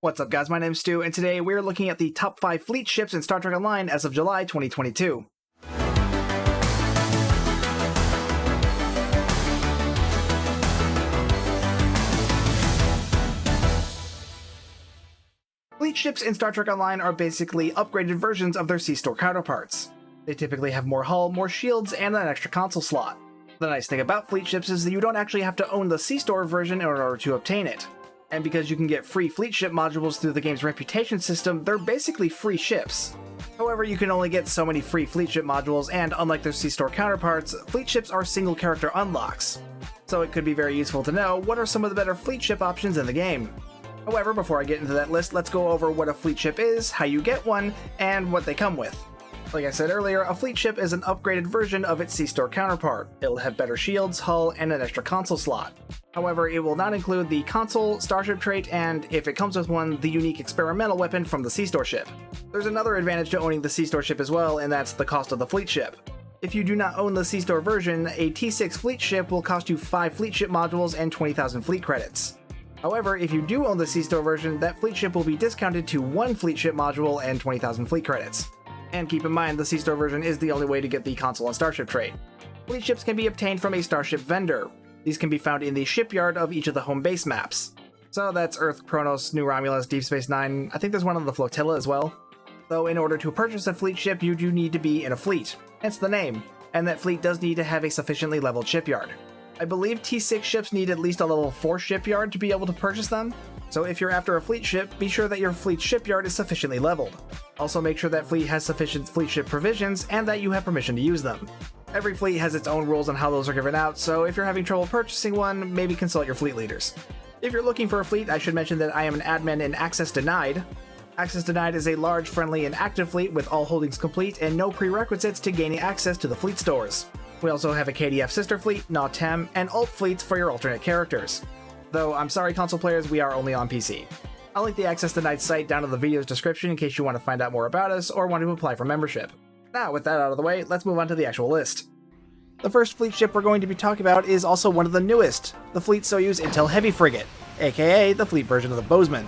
What's up guys, my name's Stu, and today we're looking at the top 5 fleet ships in Star Trek Online as of July 2022. Fleet ships in Star Trek Online are basically upgraded versions of their Zen Store counterparts. They typically have more hull, more shields, and an extra console slot. The nice thing about fleet ships is that you don't actually have to own the Zen Store version in order to obtain it. And because you can get free fleet ship modules through the game's reputation system, they're basically free ships. However, you can only get so many free fleet ship modules, and unlike their Zen Store counterparts, fleet ships are single character unlocks. So it could be very useful to know what are some of the better fleet ship options in the game. However, before I get into that list, let's go over what a fleet ship is, how you get one, and what they come with. Like I said earlier, a fleet ship is an upgraded version of its Zen Store counterpart. It'll have better shields, hull, and an extra console slot. However, it will not include the console, starship trait, and, if it comes with one, the unique experimental weapon from the Zen Store ship. There's another advantage to owning the Zen Store ship as well, and that's the cost of the fleet ship. If you do not own the Zen Store version, a T6 fleet ship will cost you 5 fleet ship modules and 20,000 fleet credits. However, if you do own the Zen Store version, that fleet ship will be discounted to 1 fleet ship module and 20,000 fleet credits. And keep in mind, the Zen Store version is the only way to get the console and starship trait. Fleet ships can be obtained from a starship vendor. These can be found in the shipyard of each of the home base maps. So that's Earth, Kronos, New Romulus, Deep Space Nine. I think there's one on the flotilla as well. Though in order to purchase a fleet ship, you do need to be in a fleet, hence the name, and that fleet does need to have a sufficiently leveled shipyard. I believe T6 ships need at least a level 4 shipyard to be able to purchase them, so if you're after a fleet ship, be sure that your fleet shipyard is sufficiently leveled. Also make sure that fleet has sufficient fleet ship provisions and that you have permission to use them. Every fleet has its own rules on how those are given out, so if you're having trouble purchasing one, maybe consult your fleet leaders. If you're looking for a fleet, I should mention that I am an admin in Access Denied. Access Denied is a large, friendly, and active fleet with all holdings complete and no prerequisites to gaining access to the fleet stores. We also have a KDF sister fleet, NAW-TEM, and alt fleets for your alternate characters. Though, I'm sorry console players, we are only on PC. I'll link the Access Denied site down in the video's description in case you want to find out more about us or want to apply for membership. Now, with that out of the way, let's move on to the actual list. The first fleet ship we're going to be talking about is also one of the newest, the Fleet Soyuz Intel Heavy Frigate, aka the fleet version of the Bozeman.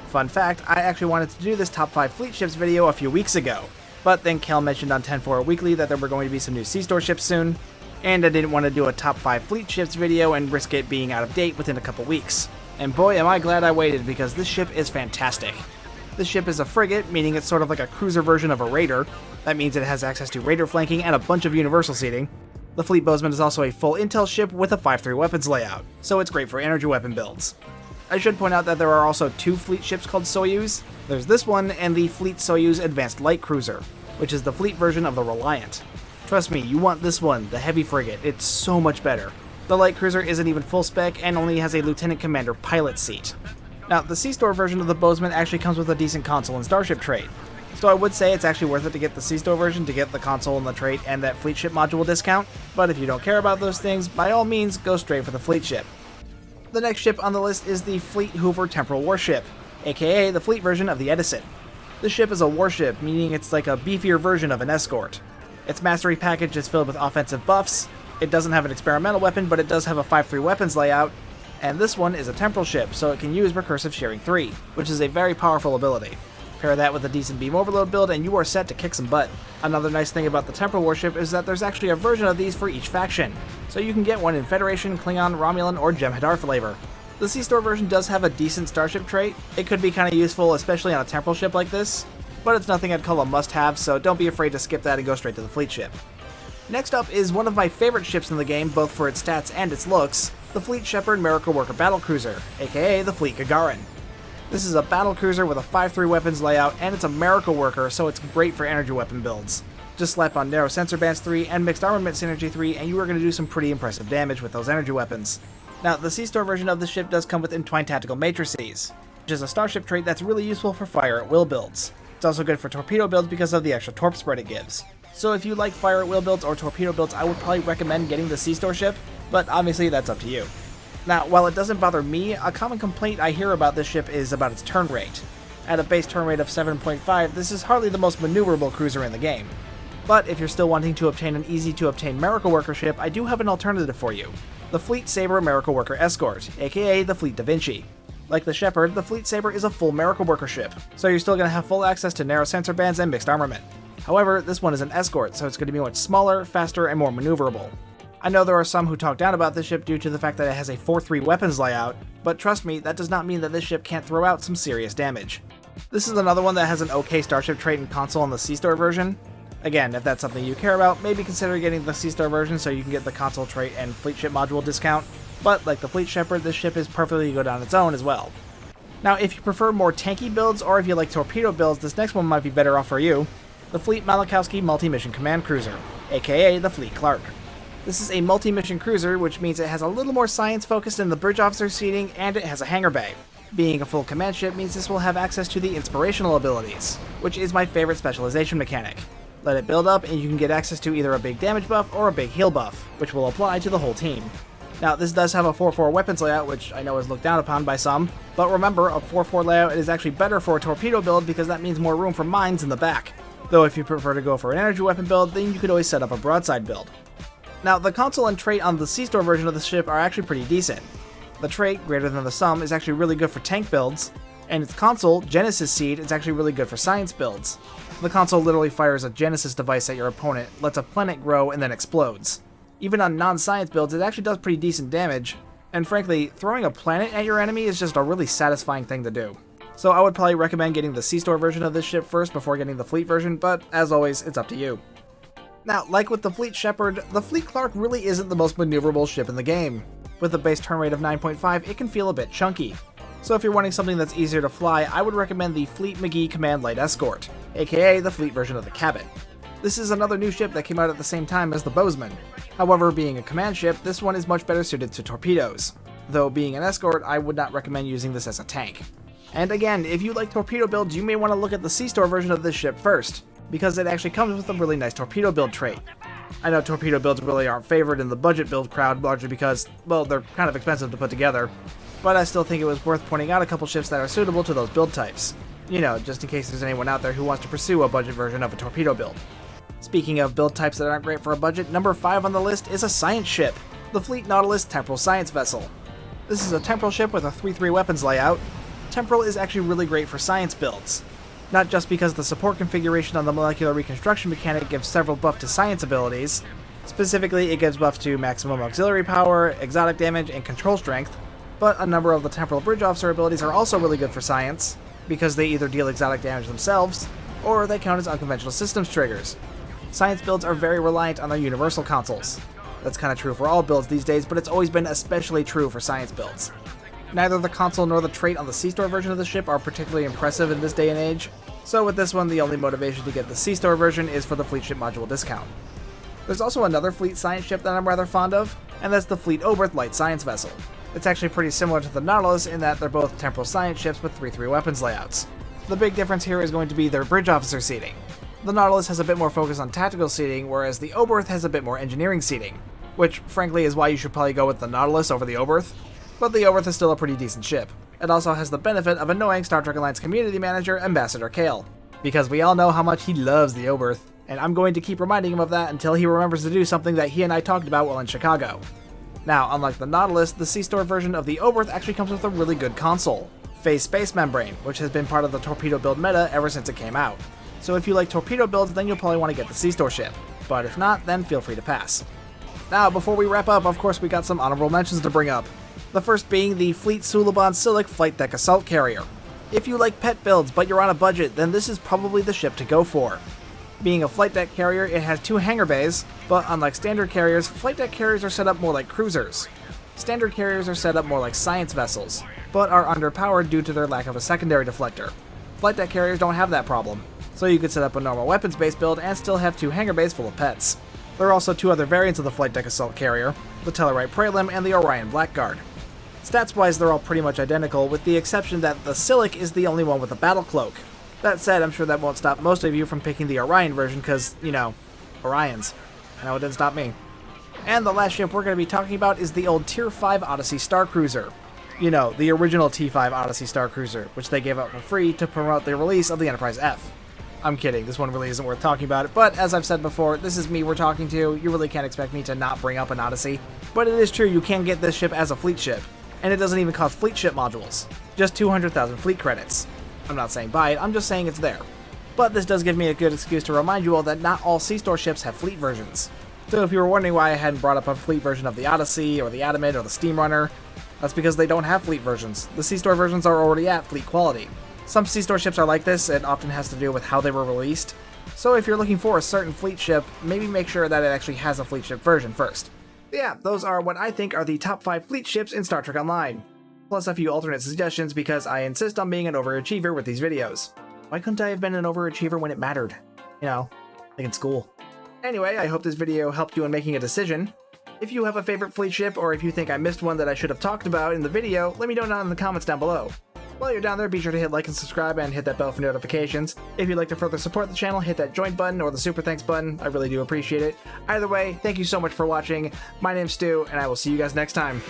Fun fact, I actually wanted to do this top 5 fleet ships video a few weeks ago, but then Kel mentioned on 10-4 Weekly that there were going to be some new Zen Store ships soon, and I didn't want to do a top 5 fleet ships video and risk it being out of date within a couple weeks. And boy am I glad I waited, because this ship is fantastic. This ship is a frigate, meaning it's sort of like a cruiser version of a raider. That means it has access to raider flanking and a bunch of universal seating. The Fleet Bozeman is also a full intel ship with a 5-3 weapons layout, so it's great for energy weapon builds. I should point out that there are also 2 fleet ships called Soyuz. There's this one and the Fleet Soyuz Advanced Light Cruiser, which is the fleet version of the Reliant. Trust me, you want this one, the Heavy Frigate, it's so much better. The Light Cruiser isn't even full spec and only has a Lieutenant Commander pilot seat. Now, the Zen Store version of the Bozeman actually comes with a decent console and starship trait, so I would say it's actually worth it to get the Zen Store version to get the console and the trait and that fleet ship module discount, but if you don't care about those things, by all means go straight for the fleet ship. The next ship on the list is the Fleet Hoover Temporal Warship, aka the fleet version of the Edison. This ship is a warship, meaning it's like a beefier version of an escort. Its mastery package is filled with offensive buffs, it doesn't have an experimental weapon, but it does have a 5-3 weapons layout, and this one is a temporal ship, so it can use Recursive Sharing 3, which is a very powerful ability. Pair that with a decent beam overload build and you are set to kick some butt. Another nice thing about the temporal warship is that there's actually a version of these for each faction, so you can get one in Federation, Klingon, Romulan, or Jem'Hadar flavor. The Zen Store version does have a decent starship trait. It could be kind of useful, especially on a temporal ship like this, but it's nothing I'd call a must-have, so don't be afraid to skip that and go straight to the fleet ship. Next up is one of my favorite ships in the game, both for its stats and its looks, the Fleet Shepherd Miracle Worker Battlecruiser, aka the Fleet Gagarin. This is a battlecruiser with a 5-3 weapons layout, and it's a Miracle Worker, so it's great for energy weapon builds. Just slap on Narrow Sensor Bands 3 and Mixed Armament Synergy 3, and you are going to do some pretty impressive damage with those energy weapons. Now, the Zen Store version of this ship does come with Entwined Tactical Matrices, which is a starship trait that's really useful for fire at will builds. It's also good for torpedo builds because of the extra torp spread it gives. So if you like fire at will builds or torpedo builds, I would probably recommend getting the Zen Store ship, but obviously that's up to you. Now, while it doesn't bother me, a common complaint I hear about this ship is about its turn rate. At a base turn rate of 7.5, this is hardly the most maneuverable cruiser in the game. But if you're still wanting to obtain an easy-to-obtain Miracle Worker ship, I do have an alternative for you. The Fleet Saber Miracle Worker Escort, aka the Fleet Da Vinci. Like the Shepherd, the Fleet Saber is a full Miracle Worker ship, so you're still going to have full access to narrow sensor bands and mixed armament. However, this one is an escort, so it's going to be much smaller, faster, and more maneuverable. I know there are some who talk down about this ship due to the fact that it has a 4-3 weapons layout, but trust me, that does not mean that this ship can't throw out some serious damage. This is another one that has an okay Starship trait and console on the C-Store version. Again, if that's something you care about, maybe consider getting the C-Store version so you can get the console trait and Fleet Ship module discount. But like the Fleet Shepherd, this ship is perfectly good on its own as well. Now, if you prefer more tanky builds, or if you like torpedo builds, this next one might be better off for you. The Fleet Malachowski Multi-Mission Command Cruiser, aka the Fleet Clark. This is a multi-mission cruiser, which means it has a little more science focused in the bridge officer seating, and it has a hangar bay. Being a full command ship means this will have access to the inspirational abilities, which is my favorite specialization mechanic. Let it build up and you can get access to either a big damage buff or a big heal buff, which will apply to the whole team. Now, this does have a 4-4 weapons layout, which I know is looked down upon by some, but remember, a 4-4 layout is actually better for a torpedo build because that means more room for mines in the back. Though if you prefer to go for an energy weapon build, then you could always set up a broadside build. Now, the console and trait on the C-Store version of the ship are actually pretty decent. The trait, greater than the sum, is actually really good for tank builds, and its console, Genesis Seed, is actually really good for science builds. The console literally fires a Genesis device at your opponent, lets a planet grow, and then explodes. Even on non-science builds, it actually does pretty decent damage, and frankly, throwing a planet at your enemy is just a really satisfying thing to do. So I would probably recommend getting the C-Store version of this ship first before getting the Fleet version, but as always, it's up to you. Now, like with the Fleet Shepherd, the Fleet Clark really isn't the most maneuverable ship in the game. With a base turn rate of 9.5, it can feel a bit chunky. So if you're wanting something that's easier to fly, I would recommend the Fleet McGee Command Light Escort, aka the Fleet version of the Cabot. This is another new ship that came out at the same time as the Bozeman. However, being a command ship, this one is much better suited to torpedoes. Though being an escort, I would not recommend using this as a tank. And again, if you like torpedo builds, you may want to look at the C-Store version of this ship first, because it actually comes with a really nice torpedo build trait. I know torpedo builds really aren't favored in the budget build crowd, largely because, well, they're kind of expensive to put together, but I still think it was worth pointing out a couple ships that are suitable to those build types. You know, just in case there's anyone out there who wants to pursue a budget version of a torpedo build. Speaking of build types that aren't great for a budget, number 5 on the list is a science ship, the Fleet Nautilus Temporal Science Vessel. This is a temporal ship with a 3-3 weapons layout. Temporal is actually really great for science builds. Not just because the support configuration on the molecular reconstruction mechanic gives several buff to science abilities. Specifically, it gives buff to maximum auxiliary power, exotic damage, and control strength, but a number of the temporal bridge officer abilities are also really good for science, because they either deal exotic damage themselves, or they count as unconventional systems triggers. Science builds are very reliant on their universal consoles. That's kind of true for all builds these days, but it's always been especially true for science builds. Neither the console nor the trait on the C-Store version of the ship are particularly impressive in this day and age, so with this one the only motivation to get the C-Store version is for the Fleet Ship module discount. There's also another Fleet Science ship that I'm rather fond of, and that's the Fleet Oberth Light Science Vessel. It's actually pretty similar to the Nautilus in that they're both temporal science ships with 3-3 weapons layouts. The big difference here is going to be their bridge officer seating. The Nautilus has a bit more focus on tactical seating, whereas the Oberth has a bit more engineering seating, which frankly is why you should probably go with the Nautilus over the Oberth, but the Oberth is still a pretty decent ship. It also has the benefit of annoying Star Trek Alliance community manager, Ambassador Kale, because we all know how much he loves the Oberth, and I'm going to keep reminding him of that until he remembers to do something that he and I talked about while in Chicago. Now, unlike the Nautilus, the C-Store version of the Oberth actually comes with a really good console, Phase Space Membrane, which has been part of the torpedo build meta ever since it came out. So if you like torpedo builds, then you'll probably want to get the C-Store ship, but if not, then feel free to pass. Now, before we wrap up, of course we got some honorable mentions to bring up. The first being the Fleet Suliban Silic Flight Deck Assault Carrier. If you like pet builds but you're on a budget, then this is probably the ship to go for. Being a flight deck carrier, it has 2 hangar bays, but unlike standard carriers, flight deck carriers are set up more like cruisers. Standard carriers are set up more like science vessels, but are underpowered due to their lack of a secondary deflector. Flight deck carriers don't have that problem, so you could set up a normal weapons-based build and still have 2 hangar bays full of pets. There are also 2 other variants of the flight deck assault carrier, the Tellarite Prelim and the Orion Blackguard. Stats-wise, they're all pretty much identical, with the exception that the Silic is the only one with a battle cloak. That said, I'm sure that won't stop most of you from picking the Orion version because, you know, Orions. I know it didn't stop me. And the last ship we're going to be talking about is the old Tier 5 Odyssey Star Cruiser. You know, the original T5 Odyssey Star Cruiser, which they gave out for free to promote the release of the Enterprise F. I'm kidding, this one really isn't worth talking about, but as I've said before, this is me we're talking to. You really can't expect me to not bring up an Odyssey. But it is true, you can get this ship as a fleet ship, and it doesn't even cost fleet ship modules. just 200,000 fleet credits. I'm not saying buy it, I'm just saying it's there. But this does give me a good excuse to remind you all that not all C-Store ships have fleet versions. So if you were wondering why I hadn't brought up a fleet version of the Odyssey, or the Adamant, or the Steamrunner, that's because they don't have fleet versions. The C-Store versions are already at fleet quality. Some C-Store ships are like this, it often has to do with how they were released. So if you're looking for a certain fleet ship, maybe make sure that it actually has a fleet ship version first. Yeah, those are what I think are the top 5 fleet ships in Star Trek Online. Plus a few alternate suggestions because I insist on being an overachiever with these videos. Why couldn't I have been an overachiever when it mattered? You know, like in school. Anyway, I hope this video helped you in making a decision. If you have a favorite fleet ship, or if you think I missed one that I should have talked about in the video, let me know down in the comments down below. While you're down there, be sure to hit like and subscribe and hit that bell for notifications. If you'd like to further support the channel, hit that join button or the super thanks button. I really do appreciate it. Either way, thank you so much for watching. My name's Stu, and I will see you guys next time.